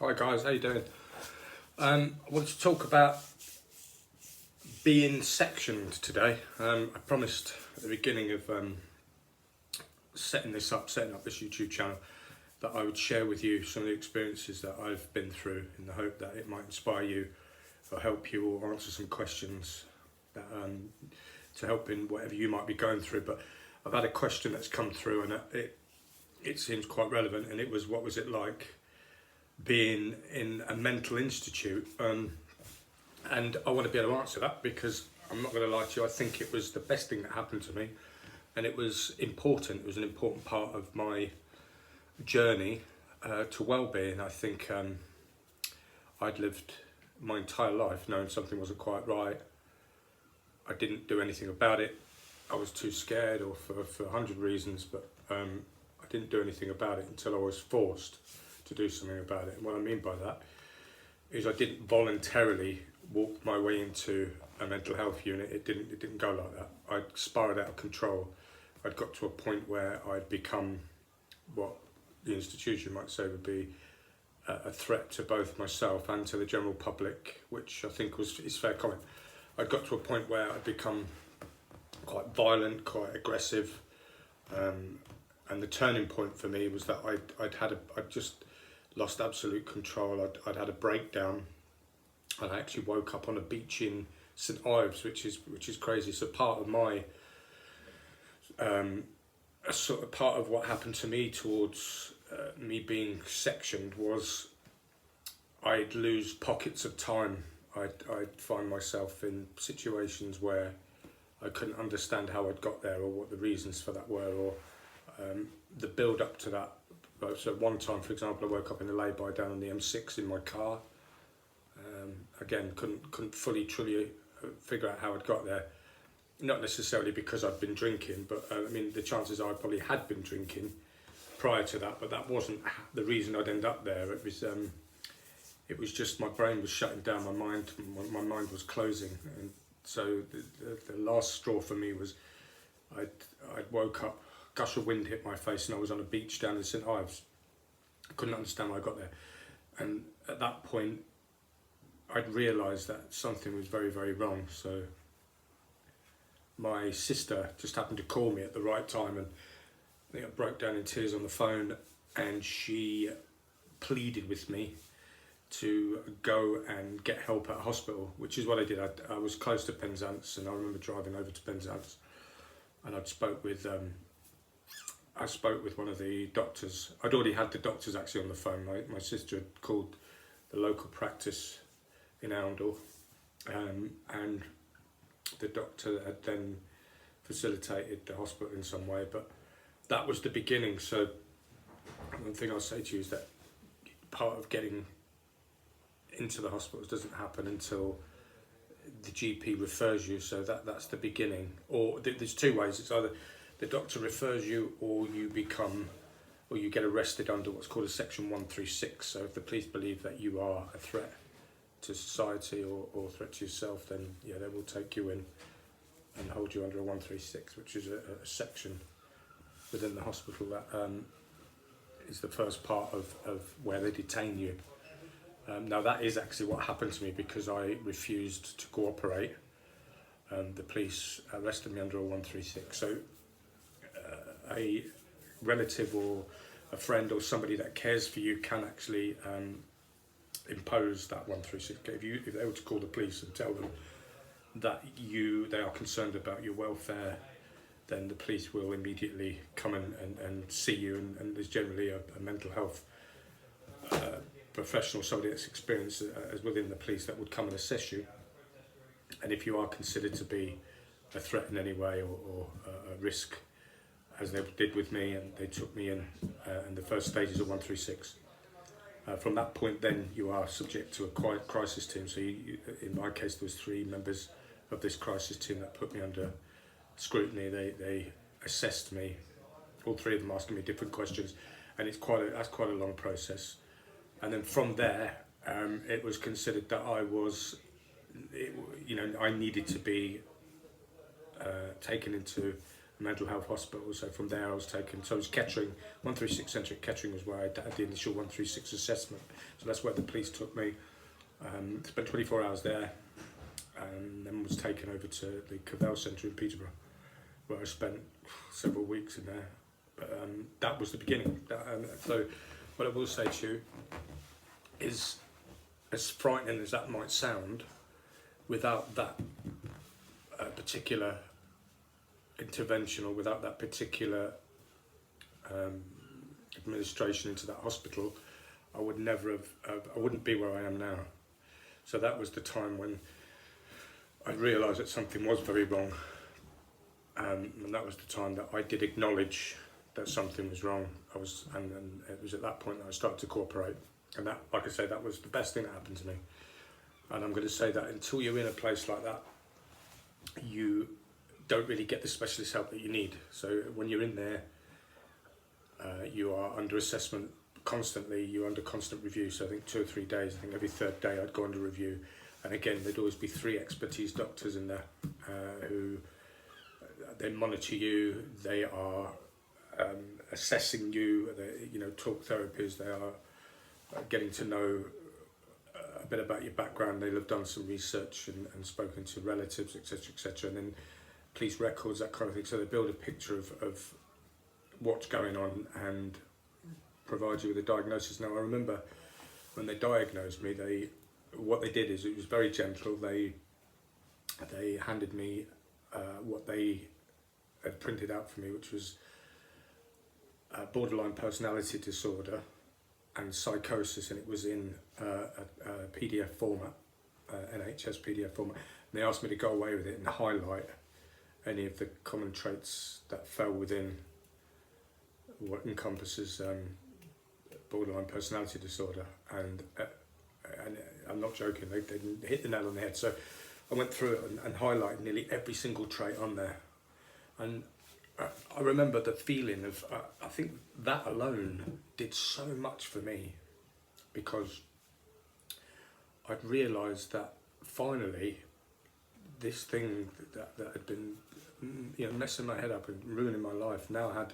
Hi guys, how you doing? I wanted to talk about being sectioned today. I promised at the beginning of setting up this YouTube channel, that I would share with you some of the experiences that I've been through in the hope that it might inspire you or help you or answer some questions that, to help in whatever you might be going through. But I've had a question that's come through and it seems quite relevant, and it was, what was it like being in a mental institute? And I want to be able to answer that because I'm not going to lie to you, I think it was the best thing that happened to me, and it was important. It was an important part of my journey to well-being. I think I'd lived my entire life knowing something wasn't quite right. I didn't do anything about it. I was too scared, or for 100 reasons, but I didn't do anything about it until I was forced to do something about it. And what I mean by that is I didn't voluntarily walk my way into a mental health unit. It didn't go like that. I spiraled out of control. I'd got to a point where I'd become what the institution might say would be a threat to both myself and to the general public, which I think is fair comment. I'd got to a point where I'd become quite violent, quite aggressive, and the turning point for me was that I'd just lost absolute control. I'd had a breakdown, and I actually woke up on a beach in St Ives, which is crazy. So part of my part of what happened to me towards me being sectioned was I'd lose pockets of time. I'd find myself in situations where I couldn't understand how I'd got there or what the reasons for that were, or the build up to that. So one time, for example, I woke up in a lay-by down on the M6 in my car. Again, couldn't fully truly figure out how I'd got there. Not necessarily because I'd been drinking, but I mean, the chances are I probably had been drinking prior to that, but that wasn't the reason I'd end up there. It was just my brain was shutting down, my mind was closing, and so the last straw for me was I'd woke up, gush of wind hit my face, and I was on a beach down in St Ives. I couldn't understand how I got there, and at that point I'd realised that something was very, very wrong. So my sister just happened to call me at the right time, and I think I broke down in tears on the phone, and she pleaded with me to go and get help at a hospital, which is what I did. I was close to Penzance, and I remember driving over to Penzance, and I spoke with one of the doctors. I'd already had the doctors actually on the phone. My sister had called the local practice in Oundle, and the doctor had then facilitated the hospital in some way, but that was the beginning. So one thing I'll say to you is that part of getting into the hospitals doesn't happen until the GP refers you, so that's the beginning. Or there's two ways. It's either the doctor refers you, or you get arrested under what's called a section 136. So if the police believe that you are a threat to society or threat to yourself, then yeah, they will take you in and hold you under a 136, which is a section within the hospital that is the first part of where they detain you. Now that is actually what happened to me because I refused to cooperate. The police arrested me under a 136. So a relative or a friend or somebody that cares for you can actually impose that 136. If they were to call the police and tell them that they are concerned about your welfare, then the police will immediately come and see you, and there's generally a mental health professional, somebody that's experienced as within the police, that would come and assess you. And if you are considered to be a threat in any way or a risk, as they did with me, and they took me in the first stages of 136. From that point then you are subject to a crisis team. So in my case there was 3 members of this crisis team that put me under scrutiny. They assessed me, all 3 of them asking me different questions, and that's quite a long process. And then from there it was considered that I needed to be taken into a Mental Health Hospital. So from there I was taken, so it was Kettering, 136 Centre at Kettering was where I had the initial 136 assessment. So that's where the police took me. Spent 24 hours there, and then was taken over to the Cavell Centre in Peterborough, where I spent several weeks in there. But that was the beginning. So what I will say to you is, as frightening as that might sound, without that particular intervention, or without that particular administration into that hospital, I would never have, I wouldn't be where I am now. So that was the time when I realised that something was very wrong, and that was the time that I did acknowledge that something was wrong. And it was at that point that I started to cooperate, and that, like I say, that was the best thing that happened to me. And I'm going to say that until you're in a place like that, you don't really get the specialist help that you need. So when you're in there, you are under assessment constantly, you're under constant review. So I think 2 or 3 days, I think every third day I'd go under review. And again, there'd always be 3 expertise doctors in there who, they monitor you, they are assessing you, talk therapies, they are getting to know a bit about your background. They'll have done some research and spoken to relatives, etc., and then police records, that kind of thing. So they build a picture of what's going on and provide you with a diagnosis. Now I remember when they diagnosed me, what they did is, it was very gentle. They handed me what they had printed out for me, which was borderline personality disorder and psychosis, and it was in a PDF format, NHS PDF format. And they asked me to go away with it and highlight any of the common traits that fell within what encompasses borderline personality disorder, and I'm not joking, they hit the nail on the head. So I went through it and highlighted nearly every single trait on there, and I remember the feeling of, I think that alone did so much for me, because I'd realised that finally this thing that had been messing my head up and ruining my life now had,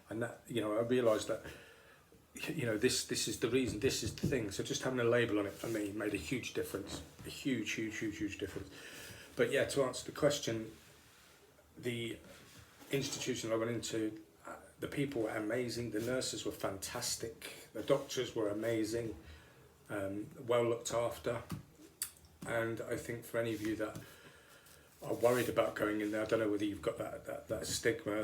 and that, I realised that this is the reason, this is the thing. So just having a label on it for me made a huge difference, a huge difference. But yeah, to answer the question, the institution I went into, the people were amazing, the nurses were fantastic, the doctors were amazing, well looked after. And I think for any of you that are worried about going in there, I don't know whether you've got that stigma,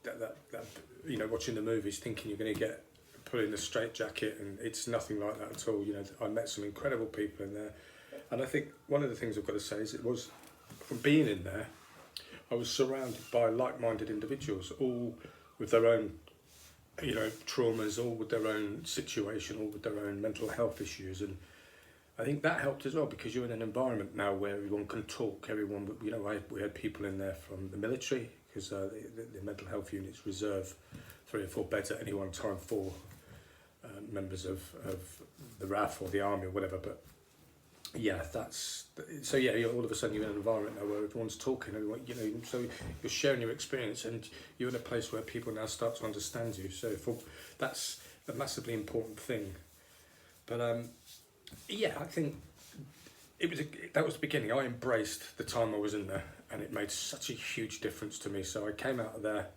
that watching the movies thinking you're going to get put in a straitjacket, and it's nothing like that at all. I met some incredible people in there, and I think one of the things I've got to say is, it was, from being in there, I was surrounded by like-minded individuals, all with their own, traumas, all with their own situation, all with their own mental health issues, and I think that helped as well, because you're in an environment now where everyone can talk. Everyone, we had people in there from the military, because the mental health units reserve 3 or 4 beds at any one time for members of the RAF or the army or whatever. But yeah, all of a sudden you're in an environment now where everyone's talking, so you're sharing your experience, and you're in a place where people now start to understand you. So that's a massively important thing. But I think that was the beginning. I embraced the time I was in there, and it made such a huge difference to me. So I came out of there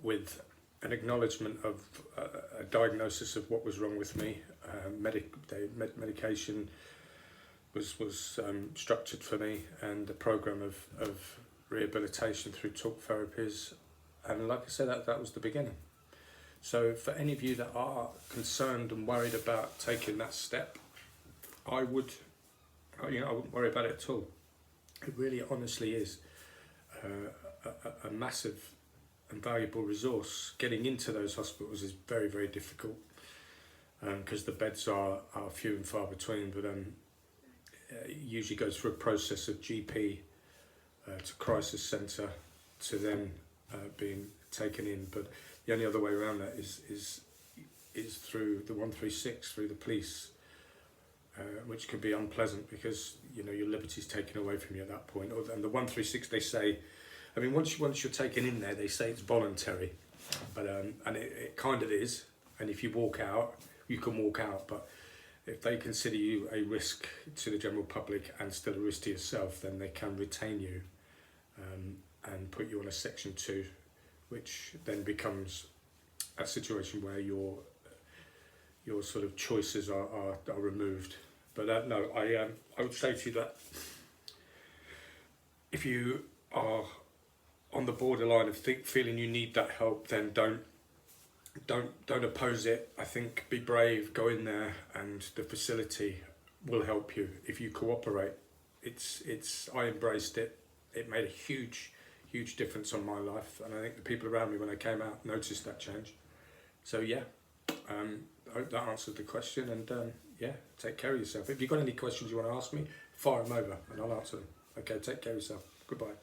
with an acknowledgement of a diagnosis of what was wrong with me. Medication was structured for me, and a program of rehabilitation through talk therapies. And like I said, that was the beginning. So for any of you that are concerned and worried about taking that step, I wouldn't worry about it at all. It really honestly is a massive and valuable resource. Getting into those hospitals is very, very difficult, because the beds are few and far between, but it usually goes through a process of GP to crisis centre to then being taken in. But the only other way around that is through the 136, through the police, which can be unpleasant, because your liberty's taken away from you at that point. And the 136, they say, I mean, once you're taken in there, they say it's voluntary, but and it kind of is. And if you walk out, you can walk out. But if they consider you a risk to the general public and still a risk to yourself, then they can retain you and put you on a Section 2, which then becomes a situation where your sort of choices are removed. But no, I would say to you that if you are on the borderline of feeling you need that help, then don't oppose it. I think be brave, go in there, and the facility will help you if you cooperate. I embraced it. It made a huge difference on my life, and I think the people around me when I came out noticed that change. So yeah, I hope that answered the question, and yeah, take care of yourself. If you've got any questions you want to ask me, fire them over and I'll answer them. Okay, take care of yourself. Goodbye.